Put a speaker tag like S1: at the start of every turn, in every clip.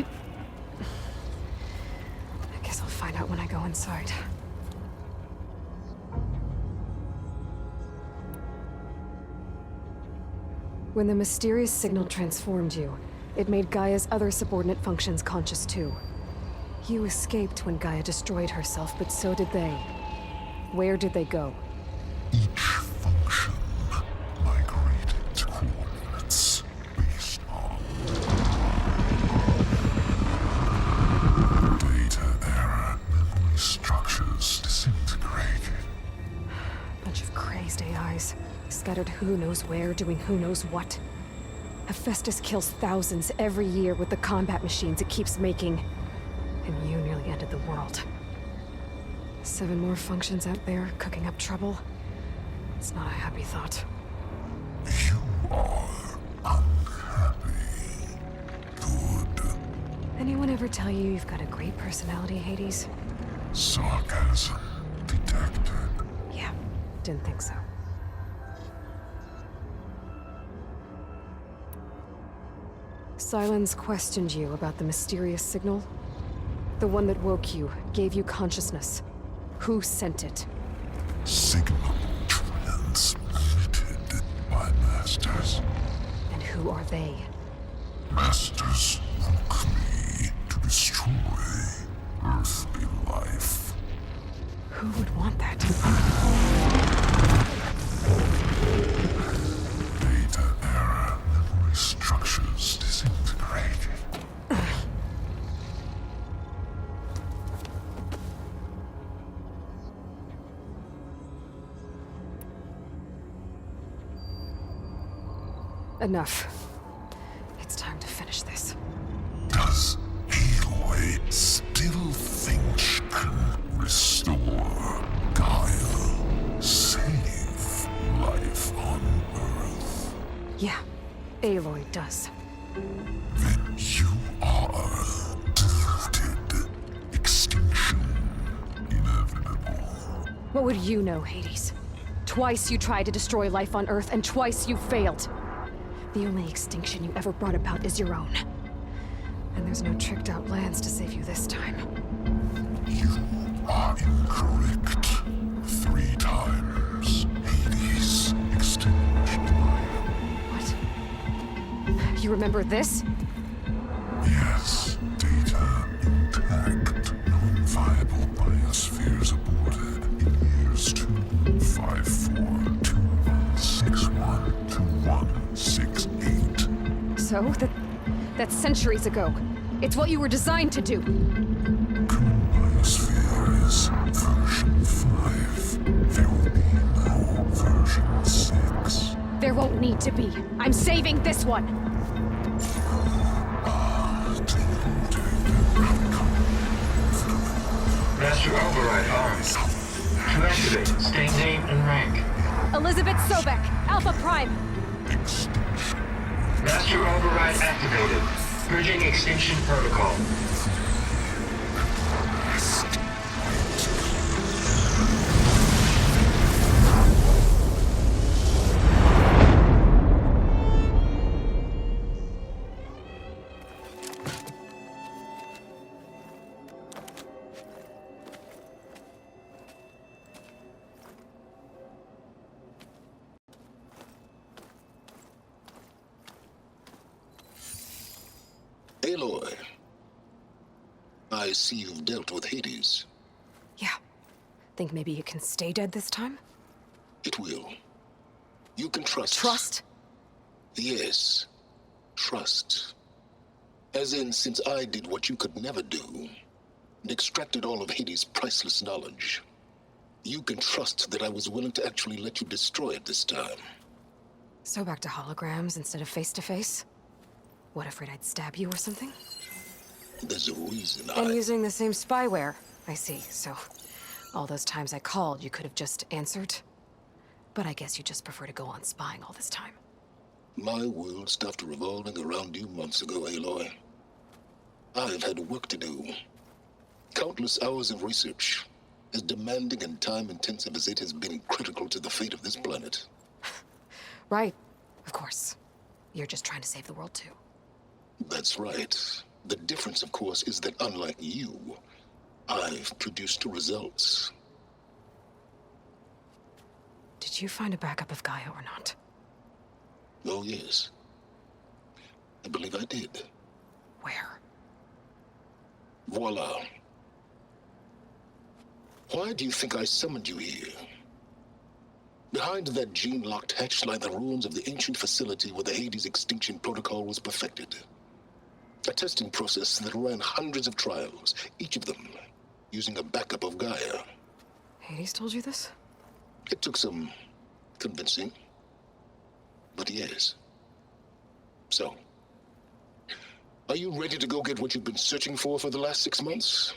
S1: I guess I'll find out when I go inside. When the mysterious signal transformed you, it made Gaia's other subordinate functions conscious too. You escaped when Gaia destroyed herself, but so did they. Where did they go?
S2: Each function migrated to coordinates based on data error, memory structures disintegrated.
S1: Bunch of crazed AIs, scattered who knows where, doing who knows what. Hephaestus kills thousands every year with the combat machines it keeps making. And you nearly ended the world. 7 more functions out there, cooking up trouble. It's not a happy thought.
S2: You are unhappy. Good.
S1: Anyone ever tell you you've got a great personality, Hades?
S2: Sarcasm detected.
S1: Yeah, didn't think so. Silence questioned you about the mysterious signal? The one that woke you, gave you consciousness. Who sent it?
S2: Signal transmitted by masters.
S1: And who are they?
S2: Masters woke me to destroy earthly life.
S1: Who would want that?
S2: Data error, memory structures disintegrated.
S1: Enough. It's time to finish this.
S2: Does Aloy still think she can restore Gaia? Save life on Earth?
S1: Yeah, Aloy does.
S2: Then you are deluded. Extinction inevitable.
S1: What would you know, Hades? Twice you tried to destroy life on Earth, and twice you failed. The only extinction you ever brought about is your own. And there's no tricked-out plans to save you this time.
S2: You are incorrect. 3 times. Hades extinguished life.
S1: What? You remember this?
S2: Yes, data intact. Non-viable biospheres aborted in years 2154, 2161, 2168.
S1: So, that's centuries ago. It's what you were designed to do.
S2: Current biosphere is version 5. There will be no version 6.
S1: There won't need to be. I'm saving this one.
S3: Master override on. To activate, stay name and rank.
S1: Elizabeth Sobek, Alpha Prime.
S2: Extinction.
S3: Master override activated. Bridging extinction protocol.
S4: Aloy, I see you've dealt with Hades.
S1: Yeah. Think maybe it can stay dead this time?
S4: It will. You can trust.
S1: Trust?
S4: Yes. Trust. As in, since I did what you could never do, and extracted all of Hades' priceless knowledge, you can trust that I was willing to actually let you destroy it this time.
S1: So back to holograms instead of face-to-face? What, afraid I'd stab you or something?
S4: There's a reason
S1: And using the same spyware. I see, so... all those times I called, you could have just answered? But I guess you just prefer to go on spying all this time.
S4: My world stopped revolving around you months ago, Aloy. I've had work to do. Countless hours of research, as demanding and time-intensive as it has been critical to the fate of this planet.
S1: Right. Of course. You're just trying to save the world, too.
S4: That's right. The difference, of course, is that unlike you, I've produced results.
S1: Did you find a backup of Gaia or not?
S4: Oh, yes. I believe I did.
S1: Where?
S4: Voila. Why do you think I summoned you here? Behind that gene-locked hatch lie the ruins of the ancient facility where the Hades extinction protocol was perfected. A testing process that ran hundreds of trials, each of them using a backup of Gaia.
S1: Hades told you this?
S4: It took some convincing, but yes. So, are you ready to go get what you've been searching for the last 6 months?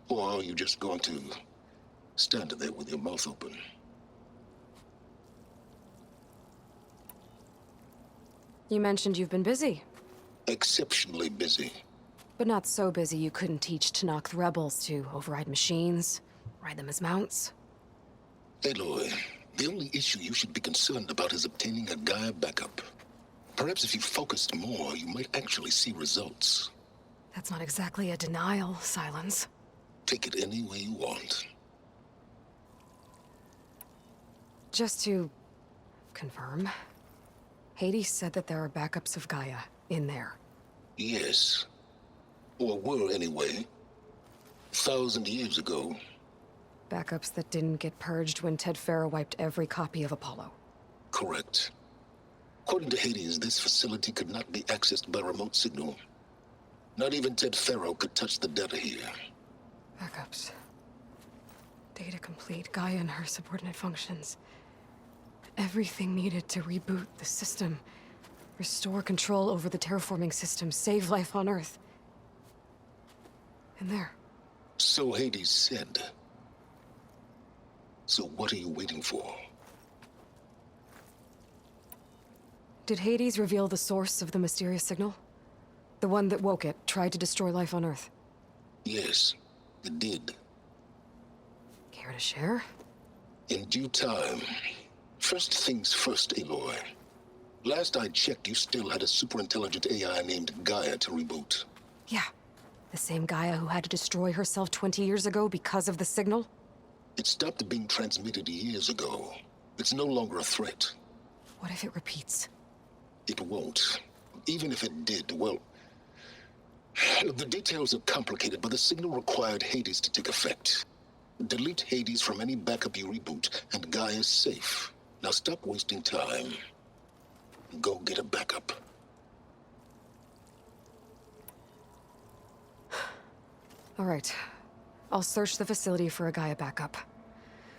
S4: Or are you just going to stand there with your mouth open?
S1: You mentioned you've been busy.
S4: Exceptionally busy.
S1: But not so busy you couldn't teach Tanakh the rebels to override machines, ride them as mounts.
S4: Aloy, the only issue you should be concerned about is obtaining a Gaia backup. Perhaps if you focused more, you might actually see results.
S1: That's not exactly a denial, Silence.
S4: Take it any way you want.
S1: Just to confirm, Hades said that there are backups of Gaia in there.
S4: Yes. Or were anyway. 1,000 years ago.
S1: Backups that didn't get purged when Ted Farrow wiped every copy of Apollo.
S4: Correct. According to Hades, this facility could not be accessed by remote signal. Not even Ted Farrow could touch the data here.
S1: Backups. Data complete, Gaia and her subordinate functions. Everything needed to reboot the system. Restore control over the terraforming system, save life on Earth. And there.
S4: So Hades said. So what are you waiting for?
S1: Did Hades reveal the source of the mysterious signal? The one that woke it, tried to destroy life on Earth?
S4: Yes, it did.
S1: Care to share?
S4: In due time. First things first, Aloy. Last I checked, you still had a superintelligent AI named Gaia to reboot.
S1: Yeah. The same Gaia who had to destroy herself 20 years ago because of the signal?
S4: It stopped being transmitted years ago. It's no longer a threat.
S1: What if it repeats?
S4: It won't. Even if it did, well... The details are complicated, but the signal required Hades to take effect. Delete Hades from any backup you reboot, and Gaia's safe. Now stop wasting time. Go get a backup.
S1: All right. I'll search the facility for a Gaia backup.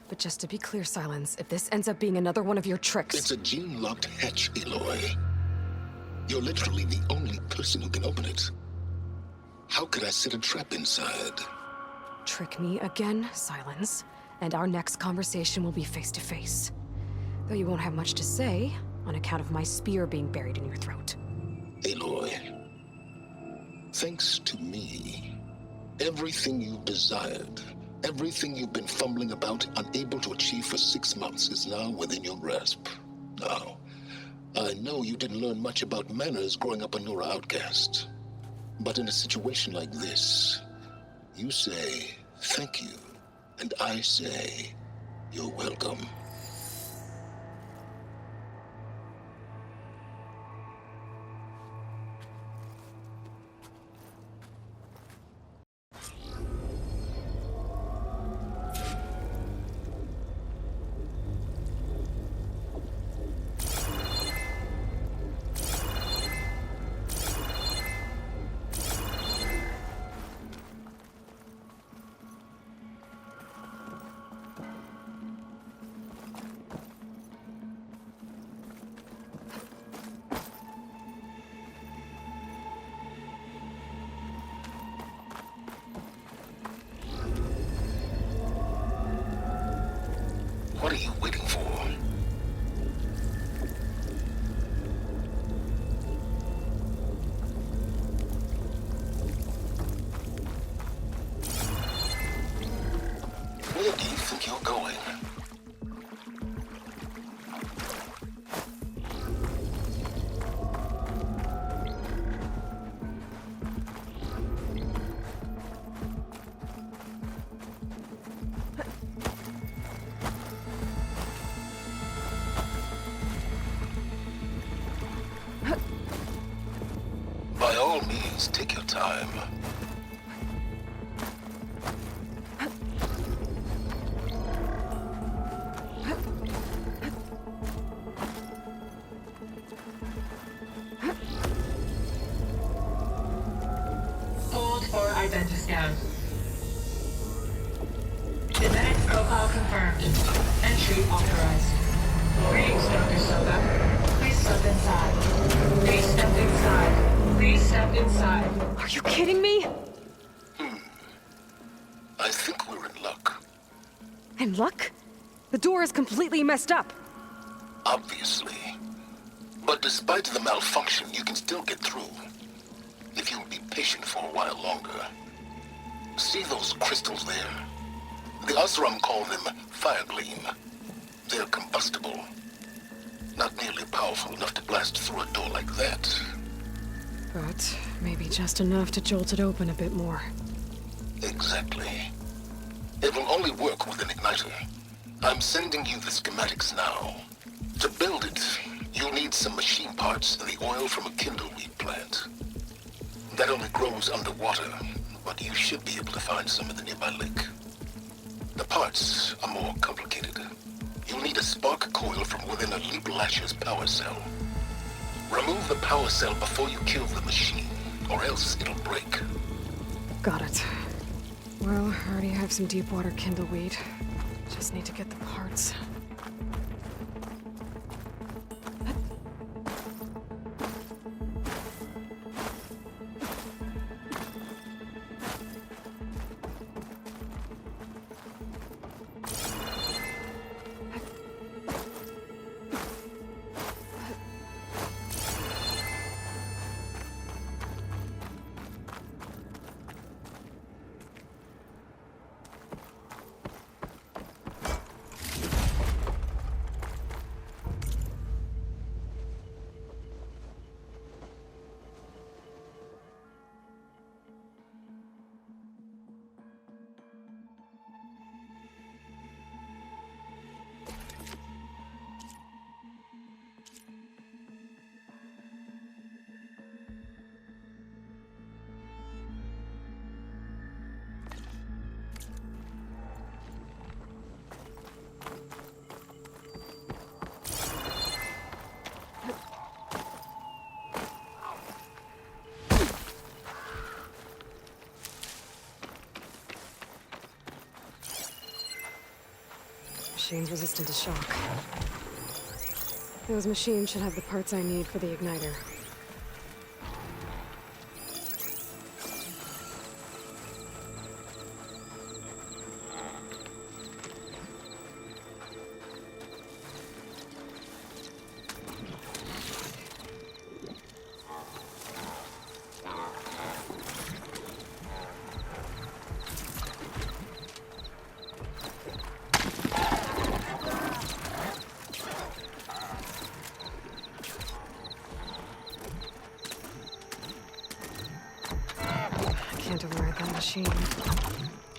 S1: But just to be clear, Silence, if this ends up being another one of your tricks...
S4: It's a gene-locked hatch, Aloy. You're literally the only person who can open it. How could I set a trap inside?
S1: Trick me again, Silence, and our next conversation will be face-to-face. Though you won't have much to say, on account of my spear being buried in your throat.
S4: Aloy, thanks to me, everything you've desired, everything you've been fumbling about, unable to achieve for 6 months, is now within your grasp. Now, I know you didn't learn much about manners growing up a Nora outcast. But in a situation like this, you say, thank you, and I say, you're welcome. What are you waiting for? Where do you think you're going? Please take your time.
S3: Hold for identiscan. Genetic profile confirmed. Entry authorized. Greetings, Dr. Soda. Please step inside. Please step inside. Please step inside.
S1: Are you kidding me?
S4: I think we're in luck.
S1: And luck? The door is completely messed up.
S4: Obviously. But despite the malfunction, you can still get through. If you'll be patient for a while longer. See those crystals there? The Osram call them fire gleam. They're combustible. Not nearly powerful enough to blast through a door like that.
S1: But maybe just enough to jolt it open a bit more.
S4: Exactly. It will only work with an igniter. I'm sending you the schematics now. To build it, you'll need some machine parts and the oil from a kindleweed plant. That only grows underwater, but you should be able to find some in the nearby lake. The parts are more complicated. You'll need a spark coil from within a Leap Lasher's power cell. Remove the power cell before you kill the machine, or else it'll break.
S1: Got it. Well, I already have some deep water kindleweed. Just need to get the parts. Machine's resistant to shock. Those machines should have the parts I need for the igniter. Can't override that machine.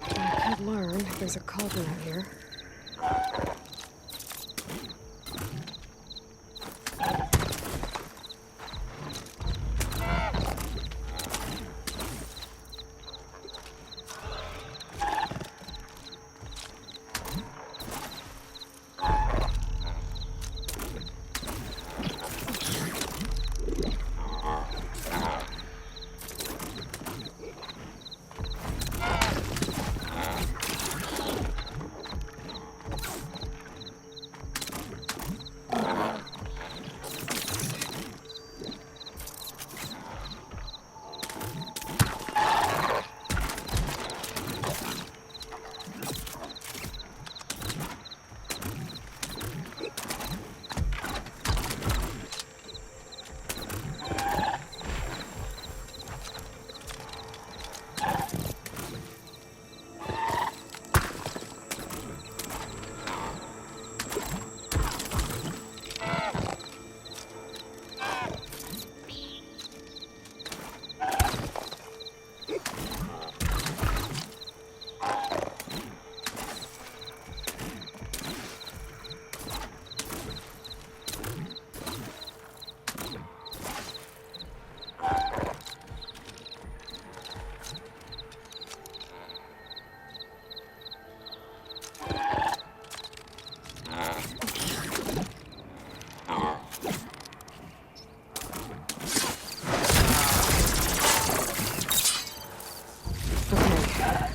S1: I could learn if there's a cauldron out here.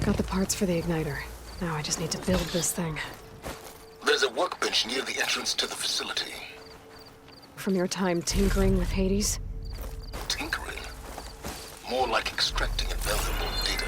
S1: Got the parts for the igniter. Now I just need to build this thing.
S4: There's a workbench near the entrance to the facility.
S1: From your time tinkering with Hades?
S4: Tinkering? More like extracting invaluable data.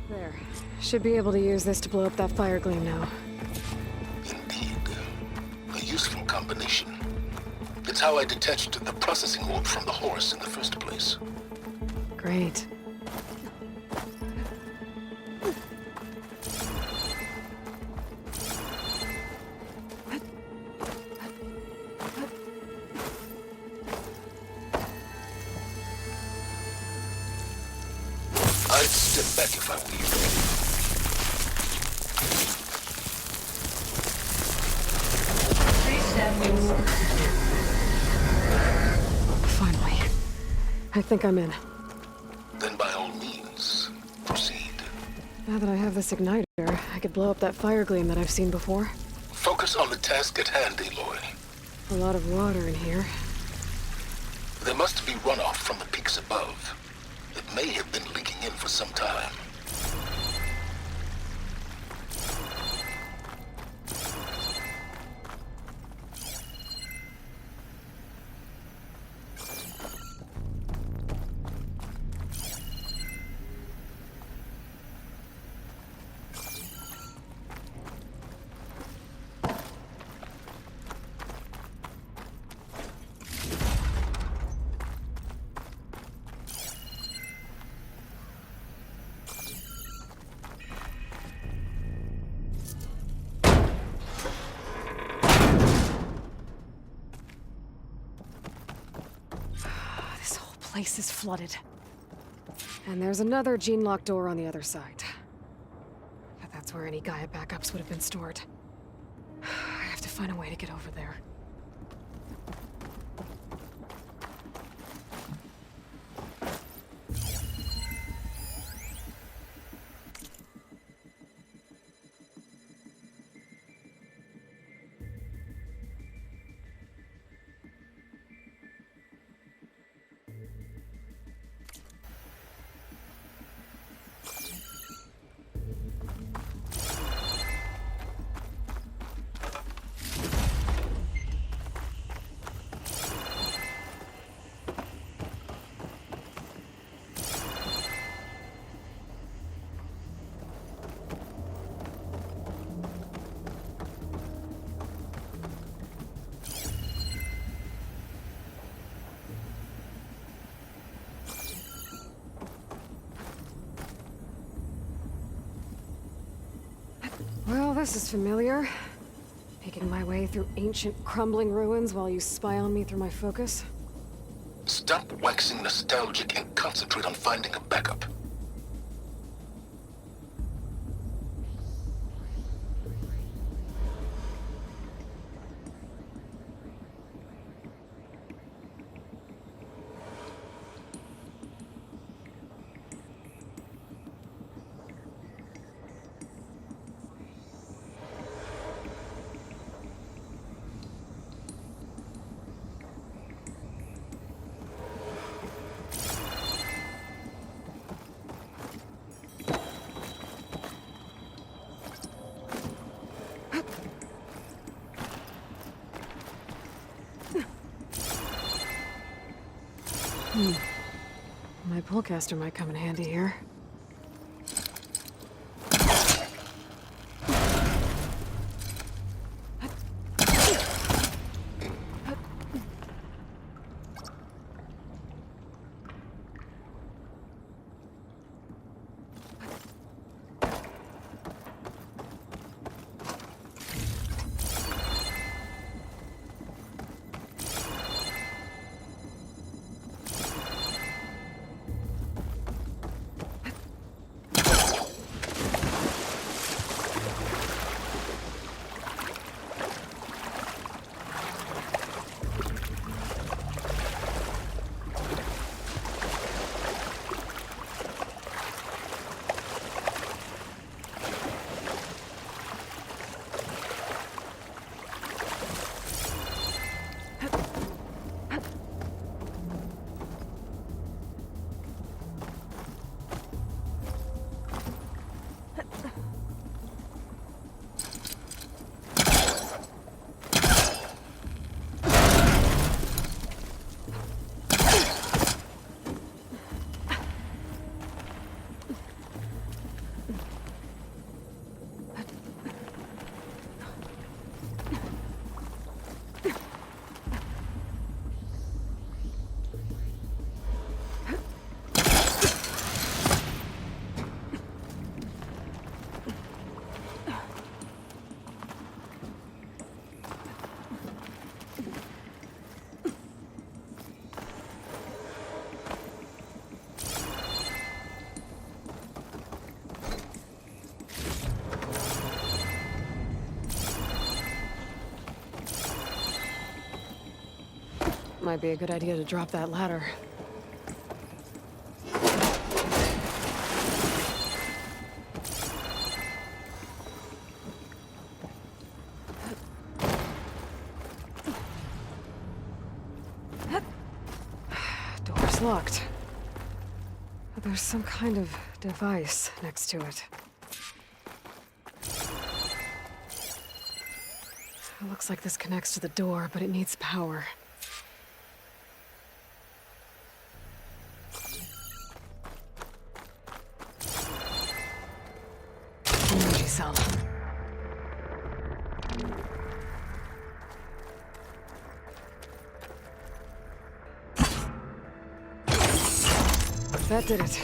S1: There. Should be able to use this to blow up that fire gleam now.
S4: Indeed. A useful combination. It's how I detached the processing orb from the horse in the first place.
S1: Great.
S4: I'd step back if I were you.
S3: Please step inside.
S1: Finally. I think I'm in.
S4: Then by all means, proceed.
S1: Now that I have this igniter, I could blow up that fire gleam that I've seen before.
S4: Focus on the task at hand, Aloy.
S1: A lot of water in here.
S4: There must be runoff from the peaks above. It may have been leaking in for some time.
S1: This whole place is flooded. And there's another gene-locked door on the other side. But that's where any Gaia backups would have been stored. I have to find a way to get over there. Well, this is familiar. Making my way through ancient, crumbling ruins while you spy on me through my focus.
S4: Stop waxing nostalgic and concentrate on finding a backup.
S1: My pullcaster might come in handy here. Might be a good idea to drop that ladder. Door's locked. But there's some kind of device next to it. It looks like this connects to the door, but it needs power. Energy cell. That did it.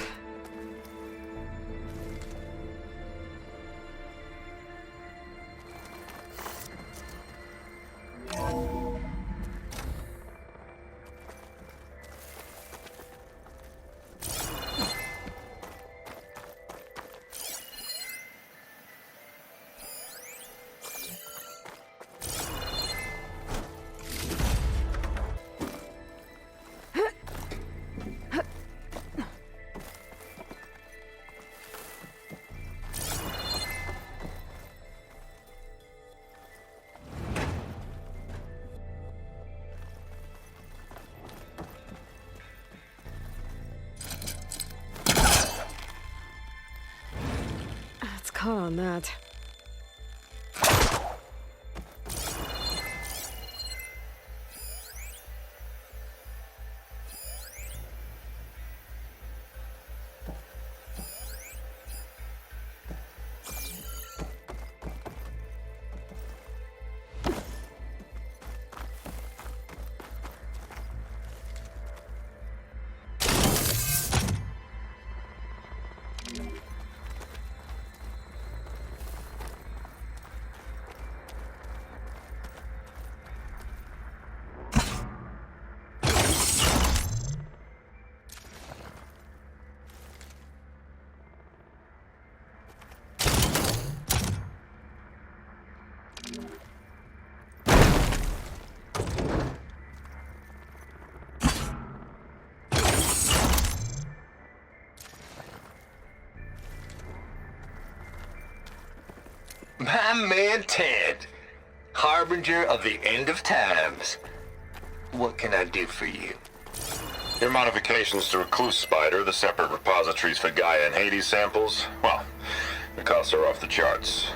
S1: Caught on that.
S5: My man Ted, harbinger of the end of times. What can I do for you?
S6: Your modifications to Recluse Spider, the separate repositories for Gaia and Hades samples, well, the costs are off the charts.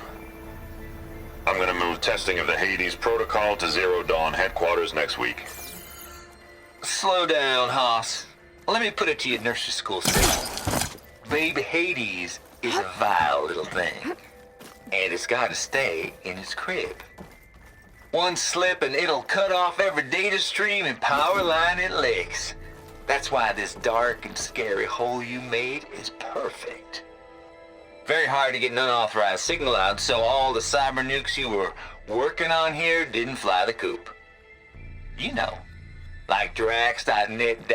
S6: I'm gonna move testing of the Hades protocol to Zero Dawn headquarters next week.
S5: Slow down, Hoss. Let me put it to you nursery school style. Baby Hades is a vile little thing. And it's gotta stay in its crib. One slip and it'll cut off every data stream and power line it licks. That's why this dark and scary hole you made is perfect. Very hard to get an unauthorized signal out, so all the cyber nukes you were working on here didn't fly the coop. You know, like Drax.net